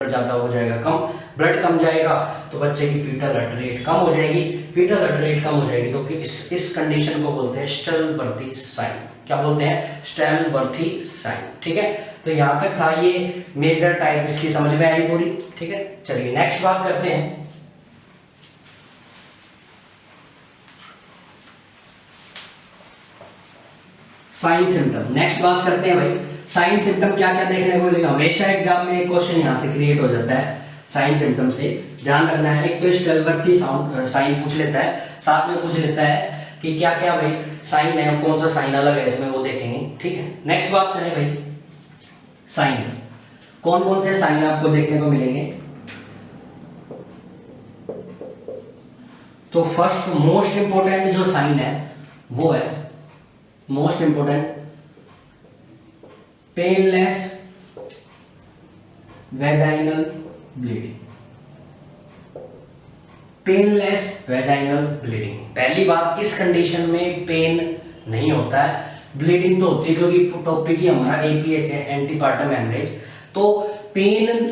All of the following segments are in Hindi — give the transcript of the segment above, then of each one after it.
ज्यादा हो जाएगा कम, ब्लड कम जाएगा तो बच्चे की फीटल हार्ट रेट कम हो जाएगी, फीटल हार्ट रेट कम हो जाएगी तो इस कंडीशन को बोलते हैं स्टेलबर्थी साइन। क्या बोलते हैं? स्टेलबर्थी साइन। ठीक है, तो यहाँ तक था ये मेजर टाइप, इसकी समझ में आई पूरी। ठीक है, चलिए नेक्स्ट बात करते हैं। Sign symptom. नेक्स्ट बात करते हैं भाई, साइन सिम्टम क्या क्या देखने को मिलेगा। हमेशा एग्जाम में एक क्वेश्चन यहाँ से क्रिएट हो जाता है साइन सिम्टम से, ध्यान रखना है। एक तो स्टेलबर्थी साइन पूछ लेता है, साथ में पूछ लेता है कि क्या क्या भाई साइन है, कौन सा साइन अलग है इसमें, वो देखेंगे। ठीक है, नेक्स्ट बात करें भाई साइन, कौन कौन से साइन आपको देखने को मिलेंगे। तो फर्स्ट मोस्ट इंपोर्टेंट जो साइन है वो है most important painless vaginal bleeding. Painless vaginal bleeding, पहली बात इस कंडीशन में पेन नहीं होता है, ब्लीडिंग तो होती है क्योंकि टॉपिक ही हमारा एपीएच है, एंटीपार्टम हेमरेज। तो पेन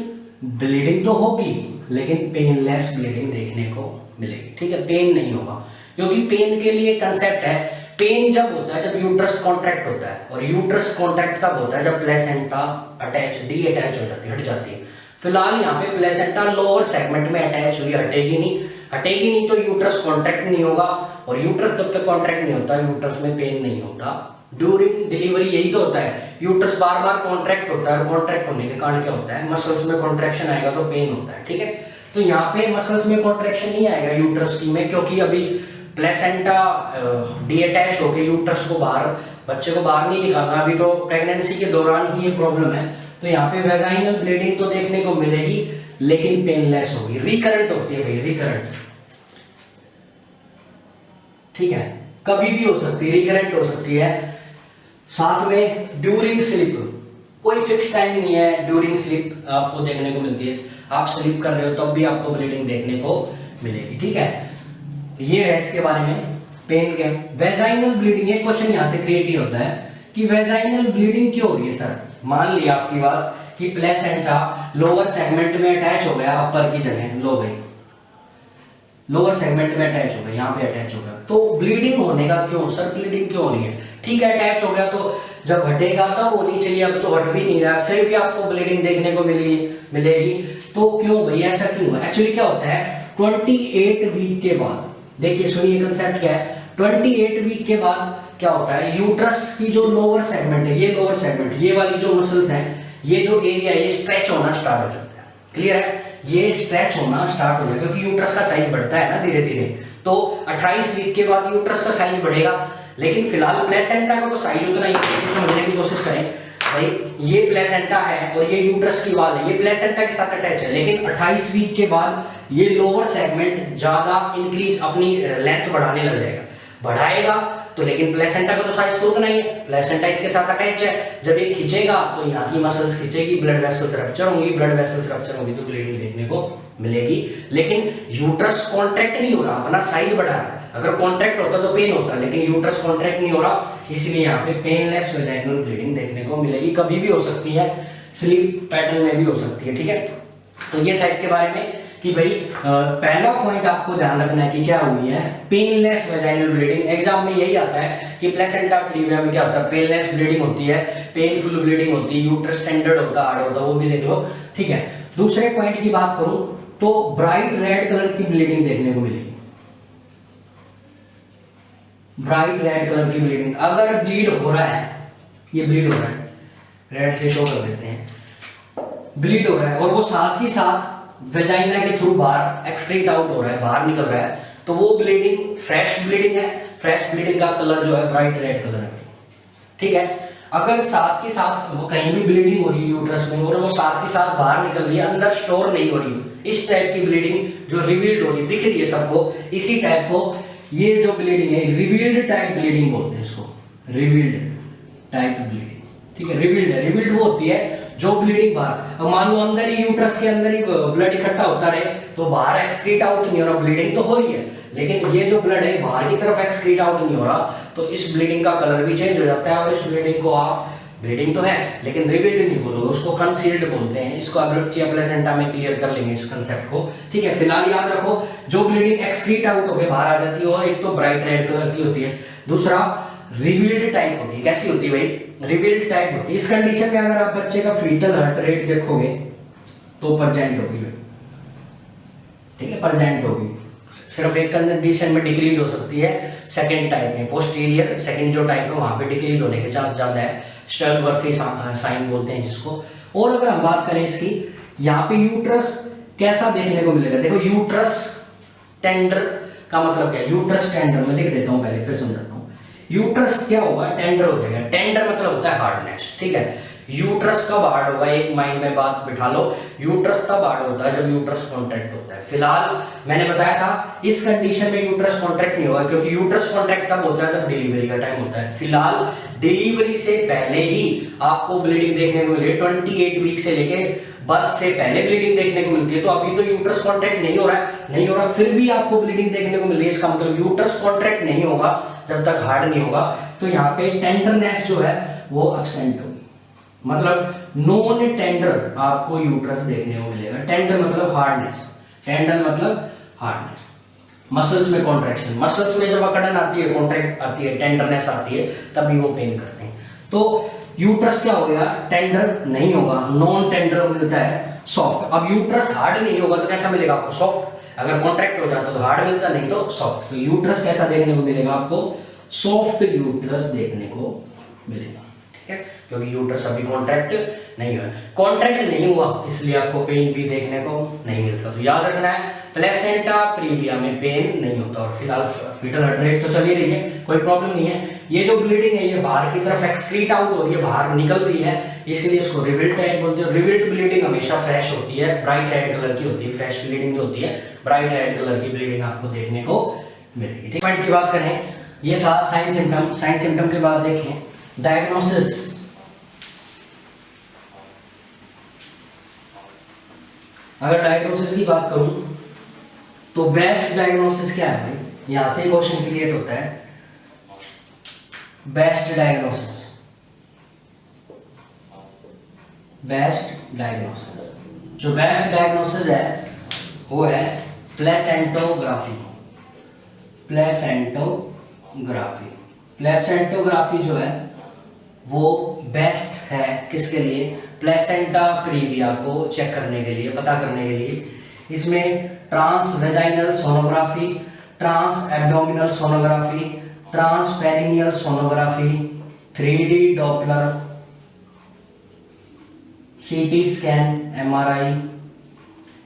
ब्लीडिंग तो होगी लेकिन पेनलेस ब्लीडिंग देखने को मिलेगी। ठीक है, पेन नहीं होगा क्योंकि पेन के लिए कंसेप्ट है, पेन जब होता है जब यूट्रस कॉन्ट्रैक्ट होता है, और यूट्रस कॉन्ट्रैक्ट कब होता है? जब प्लेसेंटा अटैच डी अटैच हो जाती है, हट जाती है। फिलहाल यहाँ पे प्लेसेंटा लोअर सेगमेंट में अटैच हुई, हटेगी नहीं तो यूट्रस कॉन्ट्रैक्ट नहीं होगा, और यूट्रस जब तक कॉन्ट्रैक्ट नहीं होता यूट्रस में पेन नहीं होता। ड्यूरिंग डिलीवरी यही तो होता है, यूट्रस बार बार कॉन्ट्रैक्ट होता है, और कॉन्ट्रैक्ट होने के कारण क्या होता है? मसल्स में कॉन्ट्रैक्शन आएगा तो पेन होता है। ठीक है, तो यहाँ पे मसल्स में कॉन्ट्रैक्शन नहीं आएगा यूट्रस की में, क्योंकि अभी प्लेसेंटा डीअटैच होकर यूट्रस को बाहर, बच्चे को बाहर नहीं निकालना, अभी तो प्रेगनेंसी के दौरान ही ये प्रॉब्लम है। तो यहाँ पे वेजाइनल ब्लीडिंग तो देखने को मिलेगी लेकिन पेनलेस होगी, रिकरेंट होती है भाई, रिकरेंट। ठीक है, कभी भी हो सकती है, रिकरेंट हो सकती है। साथ में ड्यूरिंग स्लीप, कोई फिक्स टाइम नहीं है, ड्यूरिंग स्लीप आपको देखने को मिलती है, आप स्लीप कर रहे हो तब भी आपको ब्लीडिंग देखने को मिलेगी। ठीक है, ये है इसके बारे में पेन के। वेजाइनल ब्लीडिंग, एक क्वेश्चन यहां से क्रिएट ही होता है कि वेजाइनल ब्लीडिंग क्यों हो रही है सर। मान लिया आपकी बात कि प्लेसेंटा लोअर सेगमेंट में अटैच हो गया, अपर की जगह लो भाई, लोअर सेगमेंट में अटैच हो गया, यहाँ पे अटैच हो गया, तो ब्लीडिंग होने का क्यों सर, ब्लीडिंग क्यों हो रही है? ठीक है, अटैच हो गया तो जब हटेगा तब होनी चाहिए, अब तो हट भी नहीं रहा, फिर भी आपको ब्लीडिंग देखने को मिलेगी। तो क्यों भाई, ऐसा क्यों है? एक्चुअली क्या होता है, 28 वीक के बाद, देखिए सुनिए कंसेप्ट क्या है, 28 वीक के बाद क्या होता है, यूट्रस की जो लोअर सेगमेंट है, ये लोअर सेगमेंट, ये वाली जो मसल्स हैं, ये जो एरिया ये स्ट्रेच होना स्टार्ट हो जाता है। क्लियर है, ये स्ट्रेच होना स्टार्ट हो जाएगा क्योंकि यूट्रस का साइज बढ़ता है ना धीरे धीरे। तो 28 वीक के बाद यूट्रस का साइज बढ़ेगा, लेकिन फिलहाल प्लेसेंटा का तो साइज उतना ही, समझने की कोशिश करें भाई, ये प्लेसेंटा है और ये यूट्रस की वाल है, ये प्लेसेंटा के साथ अटैच है, लेकिन 28 वीक के बाद ये लोअर सेगमेंट ज्यादा इंक्रीज, अपनी लेंथ बढ़ाने लग जाएगा, बढ़ाएगा तो, लेकिन प्लेसेंटा का तो साइज तो उतना ही है, प्लेसेंटा इसके साथ अटैच है, जब ये खींचेगा तो यहाँ की मसल्स खींचेगी, ब्लड वेसल्स रप्चर होंगी, ब्लड वेसल्स रप्चर होंगी तो ब्लीडिंग देखने को मिलेगी। लेकिन यूट्रस कॉन्ट्रैक्ट नहीं हो रहा, अपना साइज बढ़ा रहा है। अगर कॉन्ट्रैक्ट होता तो पेन होता, लेकिन यूट्रस कॉन्ट्रैक्ट नहीं हो रहा, इसलिए यहाँ पे पेनलेस वेजाइनल ब्लीडिंग देखने को मिलेगी। कभी भी हो सकती है, स्लीप पैटर्न में भी हो सकती है। ठीक है, तो ये था इसके बारे में कि भाई पहला पॉइंट आपको ध्यान रखना है कि क्या हुई है, पेनलेस वेजाइनल ब्लीडिंग। एग्जाम में यही आता है कि प्लेसेंटा प्रीविया में क्या होता है, पेनलेस ब्लीडिंग होती है, पेनफुल ब्लीडिंग होती है, यूट्रस टेंडर्ड होता है, हार्ड होता है, वो भी देख लो। ठीक है, दूसरे पॉइंट की बात करूं तो ब्राइट रेड कलर की ब्लीडिंग देखने को मिलेगी, ब्राइट रेड कलर की ब्लीडिंग। अगर ब्लीड हो रहा है, ये ब्लीड हो रहा है, रेड से शो कर देते हैं, ब्लीड हो रहा है और वो साथ ही साथ वेजाइना के थ्रू बाहर एक्सक्रीट आउट हो रहा है, बाहर निकल रहा है, तो वो ब्लीडिंग फ्रेश ब्लीडिंग है। फ्रेश ब्लीडिंग का कलर जो है ब्राइट रेड कलर है। ठीक है, अगर साथ ही साथ वो कहीं भी ब्लीडिंग हो रही है यूट्रस में और वो साथ ही साथ बाहर निकल रही है, अंदर स्टोर नहीं हो रही, इस टाइप की ब्लीडिंग जो रिवील्ड हो रही दिख रही है सबको, इसी टाइप को ये जो ब्लीडिंग है रिवील्ड टाइप ब्लीडिंग बोलते हैं इसको, रिवील्ड टाइप ब्लीडिंग। ठीक है, रिवील्ड है, रिवील्ड वो होती है जो ब्लीडिंग बाहर, मान लो अंदर ही यूट्रस के अंदर ही ब्लड इकट्ठा होता रहे तो बाहर एक्सक्रीट आउट नहीं हो रहा, ब्लीडिंग तो हो रही है, लेकिन ये जो ब्लड है बाहर की तरफ एक्सक्रीट आउट नहीं हो रहा, तो इस ब्लीडिंग का कलर भी चेंज हो जाता है और इस ब्लीडिंग को आप ब्लीडिंग तो है लेकिन रिवील्ड नहीं बोलोगे, उसको कंसील्ड बोलते हैं। इसको अब्रप्टिया प्लेसेंटा में क्लियर कर लेंगे इस कंसेप्ट को, ठीक है। फिलहाल याद रखो जो ब्लीडिंग एक्सक्रीट आउट होकर बाहर आ जाती है और एक तो ब्राइट रेड कलर की होती है, दूसरा रिवील्ड टाइप होती है। कैसी होती है भाई? रिवील्ड टाइप होती है। इस कंडीशन में अगर आप बच्चे का फीटल हार्ट रेट देखोगे तो परसेंट होगी, ठीक है, परसेंट होगी। सिर्फ एक कंडीशन में डिक्रीज हो सकती है, सेकंड टाइप में पोस्टीरियर सेकंड जो टाइप है वहां पे डिक्रीज होने के चांस ज्यादा है, स्टिलबर्थी साइन बोलते हैं जिसको। और अगर हम बात करें इसकी, यहाँ पे यूट्रस कैसा देखने को मिलेगा? देखो यूट्रस टेंडर का मतलब क्या है? यूट्रस टेंडर मैं लिख देता हूँ, पहले फिर समझाता हूँ। यूट्रस क्या होगा? टेंडर हो जाएगा। टेंडर मतलब होता है हार्डनेस, ठीक है। यूट्रस कब हार्ड होगा? एक माइंड में बात बिठा लो, यूट्रस तब हार्ड होता है जब यूट्रस कॉन्ट्रैक्ट होता है। फिलहाल मैंने बताया था इस कंडीशन में यूट्रस कॉन्ट्रैक्ट नहीं होगा, क्योंकि यूट्रस कॉन्ट्रैक्ट तब होता है जब डिलीवरी का टाइम होता है। फिलहाल डिलीवरी से पहले ही आपको ब्लीडिंग देखने को मिले, 28 वीक से लेके बर्थ से पहले ब्लीडिंग देखने को मिलती है। तो अभी तो यूट्रस कॉन्ट्रैक्ट नहीं हो रहा फिर भी आपको ब्लीडिंग देखने को मिल रही है। इसका मतलब यूट्रस कॉन्ट्रैक्ट नहीं होगा जब तक हार्ड नहीं होगा। तो यहाँ पे टेंडरनेस जो है वो एब्सेंट होगी, मतलब नॉन टेंडर आपको यूट्रस देखने को मिलेगा। टेंडर मतलब हार्डनेस, टेंडर मतलब हार्डनेस। मसल्स में कॉन्ट्रैक्शन, मसल्स में जब अकड़न आती है, कॉन्ट्रैक्ट आती है, टेंडरनेस आती है, तभी वो पेन करते हैं। तो यूट्रस क्या हो गया? टेंडर नहीं होगा, नॉन टेंडर मिलता है सॉफ्ट। अब यूट्रस हार्ड नहीं होगा तो कैसा मिलेगा आपको? सॉफ्ट। अगर कॉन्ट्रैक्ट हो जाता तो हार्ड मिलता, नहीं तो सॉफ्ट। तो यूट्रस कैसा देखने को मिलेगा आपको? सॉफ्ट यूट्रस देखने को मिलेगा, ठीक है, क्योंकि यूट्रस अभी कॉन्ट्रैक्ट नहीं हुआ। कॉन्ट्रैक्ट नहीं हुआ इसलिए आपको पेन भी देखने को नहीं मिलता। तो याद रखना है प्लेसेंटा प्रीविया में पेन नहीं होता। और फिलहाल फीटल हार्ट रेट तो चल ही रही है, कोई प्रॉब्लम नहीं है। ये जो ब्लीडिंग है ये बाहर की तरफ एक्सक्रीट आउट हो रही है, बाहर निकल रही है, इसलिए इसको रिविल्ड टाइप बोलते हैं। रिविल्ड ब्लीडिंग हमेशा फ्रेश होती है, ब्राइट रेड कलर की होती है। फ्रेश ब्लीडिंग जो होती है ब्राइट रेड कलर की ब्लीडिंग आपको देखने को मिलेगी। ट्रीटमेंट की बात करें, ये था साइन सिम्टम। साइन सिम्टम के बाद देखें डायग्नोसिस। अगर डायग्नोसिस की बात करूं तो बेस्ट डायग्नोसिस क्या है भाई? यहां से क्वेश्चन क्रिएट होता है। बेस्ट डायग्नोसिस, बेस्ट डायग्नोसिस, जो बेस्ट डायग्नोसिस है वो है प्लेसेंटोग्राफी। प्लेसेंटोग्राफी, प्लेसेंटोग्राफी जो है वो बेस्ट है किसके लिए? प्लेसेंटा प्रीविया को चेक करने के लिए, पता करने के लिए। इसमें trans vaginal sonography, trans abdominal sonography, trans perineal sonography, 3D Doppler, CT scan, MRI,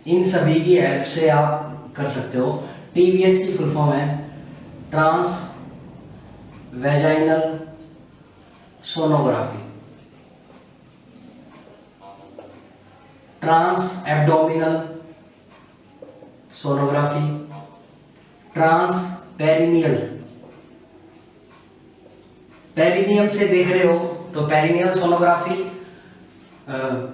इन सभी की हेल्प से आप कर सकते हो। टीवीएस की फुल फॉर्म है trans vaginal sonography, trans abdominal sonography, trans perineal, perineum से देख रहे हो तो पेरिनियल सोनोग्राफी,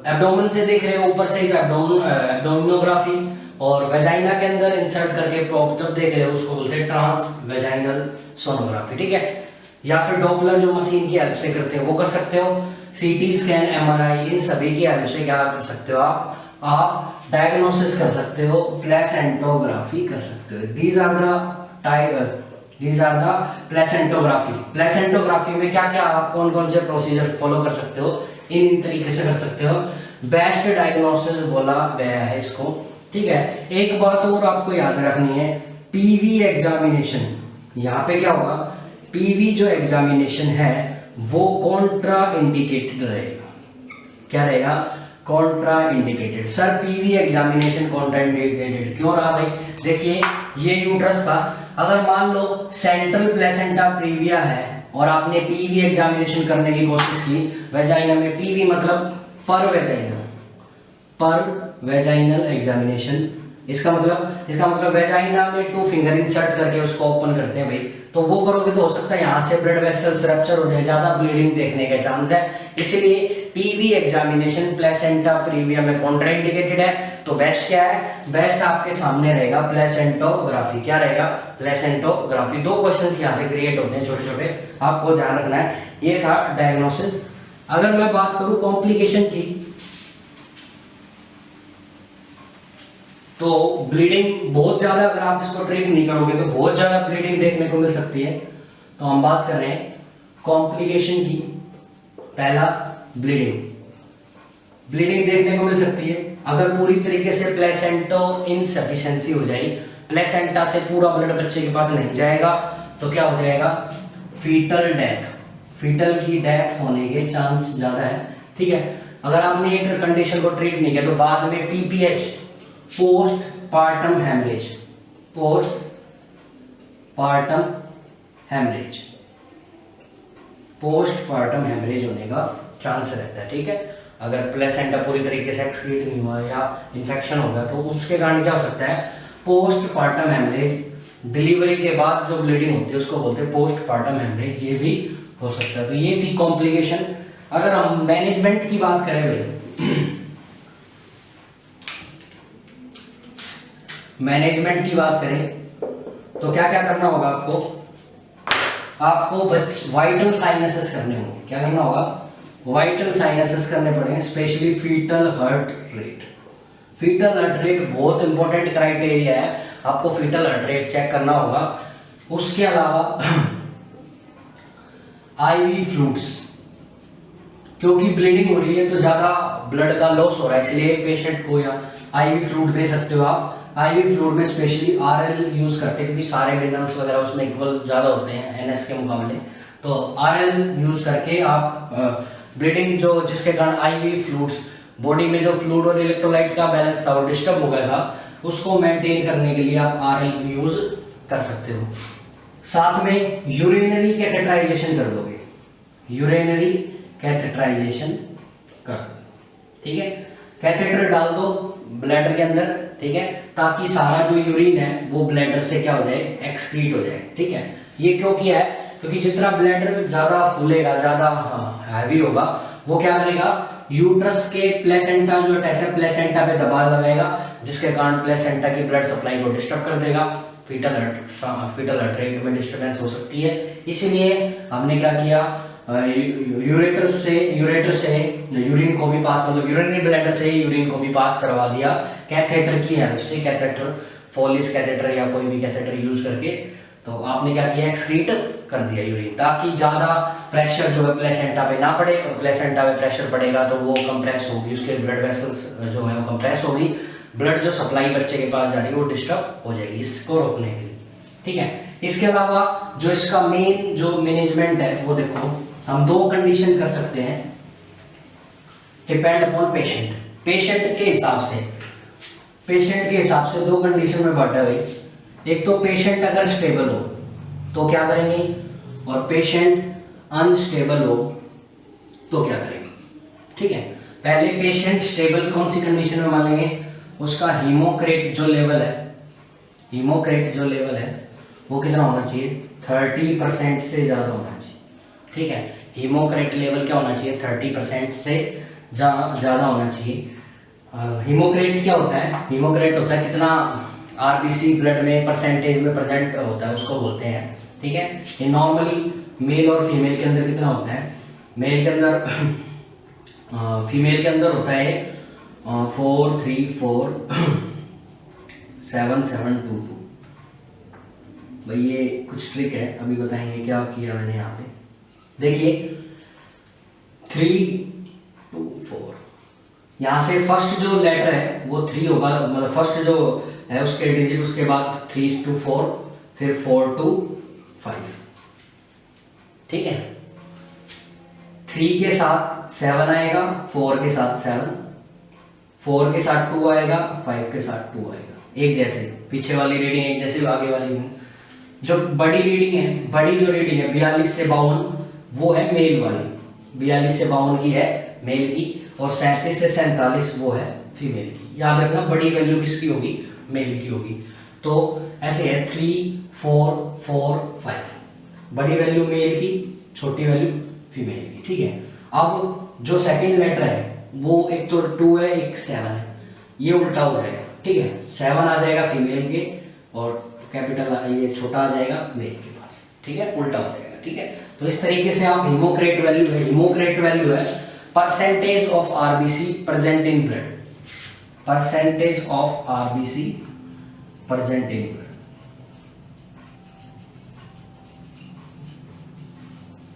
एब्डोमेन से देख रहे हो ऊपर से एब्डोमिनोग्राफी, और वेजाइना के अंदर इंसर्ट करके प्रोब जब देख रहे हो उसको बोलते हैं ट्रांस वेजाइनल सोनोग्राफी, ठीक है। या फिर डॉपलर जो मशीन की हेल्प से करते हैं वो कर सकते हो। सीटी स्कैन, एमआरआई, इन सभी की हेल्प से क्या कर सकते हो आप डायग्नोसिस कर सकते हो, प्लेसेंटोग्राफी कर सकते हो। These are the placentography. Placentography में क्या क्या आप कौन कौन से प्रोसीजर फॉलो कर सकते हो, इन तरीके से कर सकते हो। बेस्ट डायग्नोसिस बोला गया है इसको, ठीक है। एक बात और आपको याद रखनी है, पीवी एग्जामिनेशन। यहाँ पे क्या होगा, पीवी जो एग्जामिनेशन है वो कॉन्ट्रा इंडिकेटेड रहेगा। क्या रहेगा? Contra indicated. Sir PV examination Contra indicated क्यों रहा भाई? देखिए ये यूट्रस का, अगर मान लो सेंट्रल प्लेसेंटा प्रीविया है और आपने पीवी एग्जामिनेशन करने की कोशिश की वेजाइना में, पीवी मतलब पर वेजाइना, पर वेजाइनल एग्जामिनेशन, इसका मतलब वेजाइना में 2 फिंगर इंसर्ट करके उसको ओपन करते हैं भाई, तो वो करोगे तो हो सकता है यहाँ से ब्लड वेसल्स रप्चर हो जाए, ज्यादा ब्लीडिंग देखने के चांस है। इसलिए पीवी एग्जामिनेशन प्लेसेंटा प्रीविया में कॉन्ट्राइंडिकेटेड है। तो बेस्ट क्या है? बेस्ट आपके सामने रहेगा प्लेसेंटोग्राफी। क्या रहेगा? प्लेसेंटोग्राफी। 2 क्वेश्चंस यहाँ से क्रिएट होते हैं छोटे छोटे, आपको ध्यान रखना है। ये था डायग्नोसिस। अगर मैं बात करूं कॉम्प्लिकेशन की, तो ब्लीडिंग बहुत ज्यादा, अगर आप इसको ट्रीट नहीं करोगे तो बहुत ज्यादा ब्लीडिंग देखने को मिल सकती है। तो हम बात कर रहे हैं कॉम्प्लिकेशन की। पहला, ब्लीडिंग। ब्लीडिंग देखने को मिल सकती है अगर पूरी तरीके से प्लेसेंटो इनसफिशिएंसी हो जाए, प्लेसेंटा से पूरा ब्लड बच्चे के पास नहीं जाएगा, तो क्या हो जाएगा, फीटल डेथ। फीटल की डेथ होने के चांस ज्यादा है। ठीक है, अगर आपने ये कंडीशन को ट्रीट नहीं किया तो बाद में PPH, post partum haemorrhage, post partum haemorrhage, post partum haemorrhage होने का चांस रहता है। ठीक है, अगर प्लेसेंटा पूरी तरीके से एक्सक्रीट नहीं हुआ या इन्फेक्शन होगा तो उसके कारण क्या हो सकता है, पोस्ट पार्टम हेमरेज। डिलीवरी के बाद जो ब्लीडिंग होती है उसको बोलते हैं पोस्ट पार्टम हेमरेज, ये भी हो सकता है। तो ये थी कॉम्प्लिकेशन। अगर हम मैनेजमेंट की बात करें भाई, मैनेजमेंट की बात करें तो क्या क्या करना होगा आपको, आपको वाइटल साइनसेस करने होंगे। क्या करना होगा, वाइटल साइनसेस करने पड़ेंगे, specially fetal heart rate. Fetal heart rate बहुत इंपॉर्टेंट क्राइटेरिया है, आपको फीटल हार्ट रेट चेक करना होगा। उसके अलावा आईवी फ्लूइड्स, क्योंकि ब्लीडिंग हो रही है तो ज्यादा ब्लड का लॉस हो रहा है, इसलिए पेशेंट को या आईवी फ्लूइड दे सकते हो आप। आईवी फ्लूइड में स्पेशली आरएल यूज करते हैं क्योंकि सारे मिनरल्स वगैरह उसमें इक्वल ज्यादा होते हैं एनएस के मुकाबले। तो आरएल यूज करके आप ब्लीडिंग जो जिसके कारण आईवी फ्लूइड्स, बॉडी में जो फ्लूइड और इलेक्ट्रोलाइट का बैलेंस था वो डिस्टर्ब हो गया था, उसको मेंटेन करने के लिए आप आरएल यूज कर सकते हो। साथ में यूरिनरी कैथेटराइजेशन कर दोगे, यूरिनरी कैथेटराइजेशन कर दो। ठीक है, कैथेटर डाल दो ब्लैडर के अंदर, ठीक है, ताकि सारा जो यूरिन है वो ब्लैडर से क्या हो जाए, एक्सक्रीट हो जाए। ठीक है, ये क्यों किया है, क्योंकि जितना ब्लैडर ज्यादा फूलेगा, ज्यादा हैवी होगा, वो क्या करेगा, यूट्रस के प्लेसेंटा जो अटैच है प्लेसेंटा पे दबाव लगाएगा, जिसके कारण प्लेसेंटा की ब्लड सप्लाई को डिस्टर्ब कर देगा। फीटल हार्ट रेट में डिस्टर्बेंस हो सकती है। इसीलिए हमने क्या किया, यूरेटर से यूरिन को भी पास, मतलब यूरिनरी ब्लैडर से यूरिन को भी पास करवा दिया कैथेटर की हेल्प से, कैथेटर फोलिस कैथेटर या कोई भी कैथेटर यूज करके। तो आपने क्या किया, एक्सक्रीट कर दिया यूरिन, ताकि ज्यादा प्रेशर जो है प्लेसेंटा पे ना पड़े, और प्लेसेंटा पे प्रेशर पड़ेगा तो वो कंप्रेस होगी, उसके ब्लड वेसल्स जो है वो कंप्रेस होगी, ब्लड जो सप्लाई बच्चे के पास जा रही है वो डिस्टर्ब हो जाएगी, इसको रोकने के लिए। ठीक है, इसके अलावा जो इसका मेन जो मैनेजमेंट है वो देखो, हम दो कंडीशन कर सकते हैं, डिपेंड अपॉन पेशेंट। पेशेंट के हिसाब से दो कंडीशन में बांटा है। एक तो पेशेंट अगर स्टेबल हो तो क्या करेंगे, और पेशेंट अनस्टेबल हो तो क्या करेंगे। ठीक है, पहले पेशेंट स्टेबल कौन सी कंडीशन में मानेंगे, उसका हीमोक्रेट जो लेवल है वो कितना होना चाहिए, 30% से ज्यादा होना चाहिए। ठीक है, हीमोक्रेट लेवल क्या होना चाहिए, 30% से ज्यादा होना चाहिए। हीमोक्रेट क्या होता है, हीमोक्रेट होता है कितना आरबीसी ब्लड में परसेंटेज में प्रेजेंट होता है, उसको बोलते हैं। ठीक है, ये नॉर्मली मेल और फीमेल के अंदर कितना होता है, मेल के अंदर फीमेल के अंदर होता है 4347722। भाई ये कुछ ट्रिक है, अभी बताएंगे क्या किया मैंने यहाँ पे। देखिए 324, यहाँ से फर्स्ट जो लेटर है वो 3 होगा, मतलब फर्स्ट जो है उसके डिजिट, उसके बाद 3 to 4, फिर 4 to 5। ठीक है, 3 के साथ 7 आएगा, 4 के साथ 7, 4 के साथ 2 आएगा, 5 के साथ 2 आएगा, एक जैसे, पीछे वाली रीडिंग एक जैसे, आगे वाली जो बड़ी रीडिंग है, बड़ी जो रीडिंग है 42 से 52 वो है मेल वाली, 42 से 52 की है मेल की, और 37 से 47 वो है फीमेल की। याद रखना बड़ी वैल्यू किसकी होगी, मेल की होगी। तो ऐसे है 3 4 4 5, बड़ी वैल्यू मेल की, छोटी वैल्यू फीमेल की। ठीक है, अब जो सेकंड लेटर है वो एक तो 2 है, एक 7 है, ये उल्टा हो जाएगा। ठीक है, 7 आ जाएगा फीमेल के और कैपिटल ये छोटा आ जाएगा मेल के पास। ठीक है, उल्टा हो जाएगा। ठीक है, तो इस तरीके से आप हीमोक्रेट वैल्यू है percentage of RBC present in blood, percentage of RBC present in blood,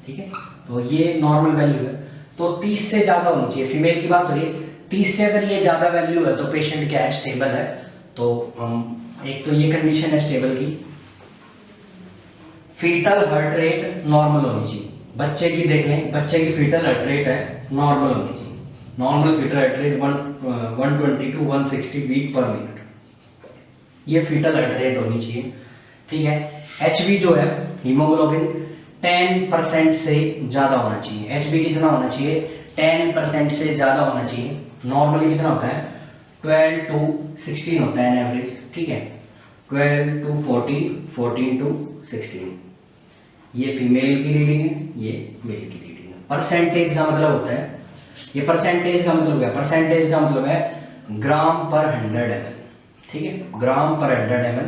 ठीक है। तो ये नॉर्मल वैल्यू है, तो 30 से ज्यादा होनी चाहिए, फीमेल की बात हो रही है। 30 से अगर ये ज्यादा वैल्यू है तो पेशेंट क्या है, स्टेबल है। तो हम एक तो ये कंडीशन है स्टेबल की। फीटल हार्ट रेट नॉर्मल होनी चाहिए, बच्चे की देख लें, बच्चे की फीटल हार्ट रेट है नॉर्मल होनी चाहिए। Normal fetal heart rate 120 to 160 beat per minute, ये फीटल हार्ट रेट होनी चाहिए, ठीक है। एचबी जो है हीमोग्लोबिन 10% से ज्यादा होना चाहिए। एचबी कितना होना चाहिए, 10% से ज्यादा होना चाहिए। नॉर्मली कितना होता है, 12 to 16 होता है एवरेज, ठीक है। 12 to 14, 14 to 16, ये फीमेल की रीडिंग है, ये मेल की रीडिंग है। परसेंटेज का मतलब होता है, ये परसेंटेज का मतलब क्या है, परसेंटेज का मतलब है ग्राम पर 100 ml, ठीक है। ग्राम पर 100 ml,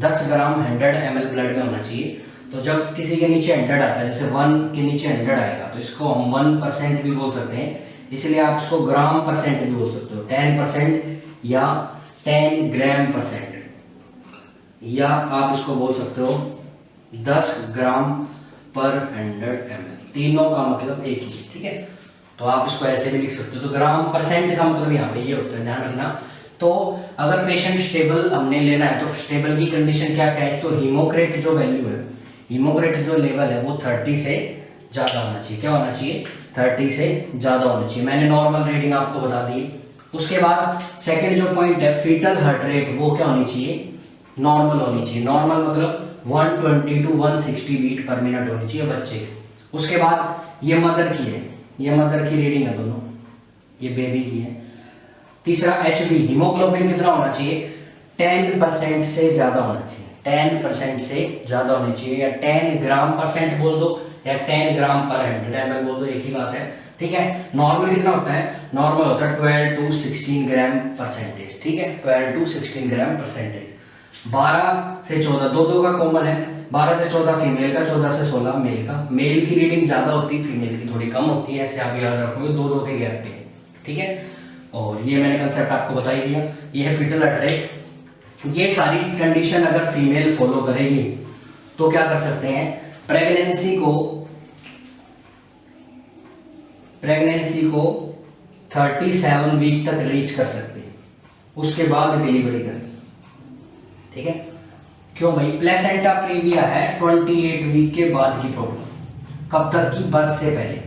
10 ग्राम 100 ml ब्लड में होना चाहिए। तो जब किसी के नीचे 100 आता है, जैसे 1 के नीचे 100 आएगा, तो इसको हम 1% भी बोल सकते हैं, इसलिए आप इसको ग्राम परसेंट भी बोल सकते हो, 10% या 10 ग्राम परसेंट, या आप इसको बोल सकते हो 10 ग्राम पर 100 ml, तीनों का मतलब एक ही, ठीक है। तो आप इसको ऐसे भी लिख सकते हो। तो ग्राम परसेंट का मतलब यहाँ पे ये होता है, ध्यान रखना। तो अगर पेशेंट स्टेबल हमने लेना है तो स्टेबल की कंडीशन क्या क्या है, तो हीमोक्रेट जो वैल्यू है, हीमोक्रेट जो लेवल है वो 30 से ज्यादा होना चाहिए। क्या होना चाहिए, 30 से ज्यादा होना चाहिए। मैंने नॉर्मल रीडिंग आपको बता दी। उसके बाद सेकंड जो पॉइंट है, फीटल हार्ट रेट, वो क्या होनी चाहिए, नॉर्मल होनी चाहिए। नॉर्मल मतलब 120 to 160 बीट पर मिनट होनी चाहिए बच्चे की। उसके बाद ये मदर की है, ये मदर की रीडिंग है दोनों, ये बेबी की है। तीसरा एचबी, हीमोग्लोबिन कितना होना चाहिए, 10% से ज्यादा होना चाहिए, 10% से ज्यादा होनी चाहिए, या 10 ग्राम परसेंट बोल दो या 10 ग्राम पर 100 ml बोल दो, एक ही बात है, ठीक है। नॉर्मल कितना होता है, नॉर्मल होता है 12 to 16 ग्राम परसेंटेज, ठीक है, 12 to 16 ग्राम परसेंटेज। 12 से 14, दो का कॉमन है, 12 से 14 फीमेल का, 14 से 16 मेल का। मेल की रीडिंग ज्यादा होती है, फीमेल की थोड़ी कम होती है, ऐसे आप याद रखोगे, दो के गैप पे, ठीक है। और ये मैंने कंसेप्ट आपको बता ही दिया। ये है फीटल हार्ट रेट। ये सारी कंडीशन अगर फीमेल फॉलो करेगी तो क्या कर सकते हैं, प्रेगनेंसी को 37 वीक तक रीच कर सकते हैं, उसके बाद डिलीवरी करें, ठीक है। क्यों भाई, प्लेसेंटा प्रीविया है 28 वीक के बाद की प्रॉब्लम, कब तक की, बर्थ से पहले,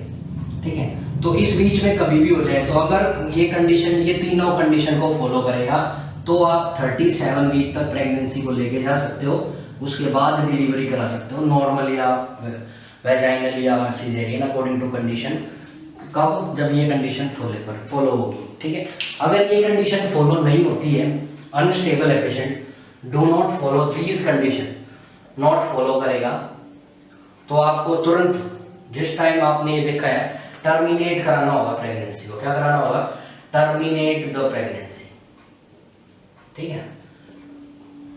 ठीक है। तो इस बीच में कभी भी हो जाए, तो अगर ये कंडीशन, ये तीनों कंडीशन को फॉलो करेगा तो आप 37 वीक तक प्रेगनेंसी को लेके जा सकते हो, उसके बाद डिलीवरी करा सकते हो, नॉर्मल या वेजाइनल या सिजेरियन अकॉर्डिंग टू कंडीशन। कब, जब ये कंडीशन फॉलो होगी, ठीक है। अगर ये कंडीशन फॉलो नहीं होती है, अनस्टेबल है patient, do not follow these condition, not follow करेगा, तो आपको तुरंत जिस टाइम आपने ये देखा है टर्मिनेट कराना होगा प्रेगनेंसी को। क्या कराना होगा, टर्मिनेट द प्रेगनेंसी, ठीक है।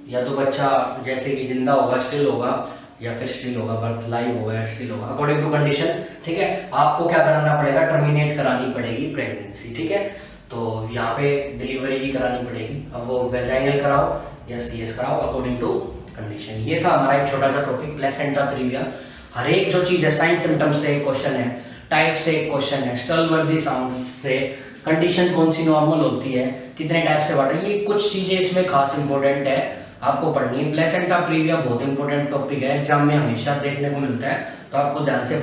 या तो बच्चा जैसे कि जिंदा होगा, स्टिल होगा, या फिर स्टिल होगा, बर्थ लाइव होगा या स्टिल होगा, अकॉर्डिंग टू कंडीशन, ठीक है। आपको क्या कराना पड़ेगा, टर्मिनेट करानी पड़ेगी प्रेगनेंसी, ठीक है। तो यहाँ पे डिलीवरी ही करानी पड़ेगी। अब वो वेजाइनल कराओ या सीएस कराओ, अकॉर्डिंग टू कंडीशन। ये था हमारा एक छोटा सा टॉपिक, प्लेसेंटा प्रीविया। हर एक जो चीज है, साइन सिम्टम्स से एक क्वेश्चन है, टाइप से एक क्वेश्चन है, स्टलवर्दी साउंड से, कंडीशन कौन सी नॉर्मल होती है, कितने टाइप से बांटा, ये कुछ चीजें इसमें खास इंपॉर्टेंट है, आपको पढ़नी है। प्लेसेंटा प्रीविया बहुत इंपॉर्टेंट टॉपिक है, एग्जाम में हमेशा देखने को मिलता है, तो आपको ध्यान से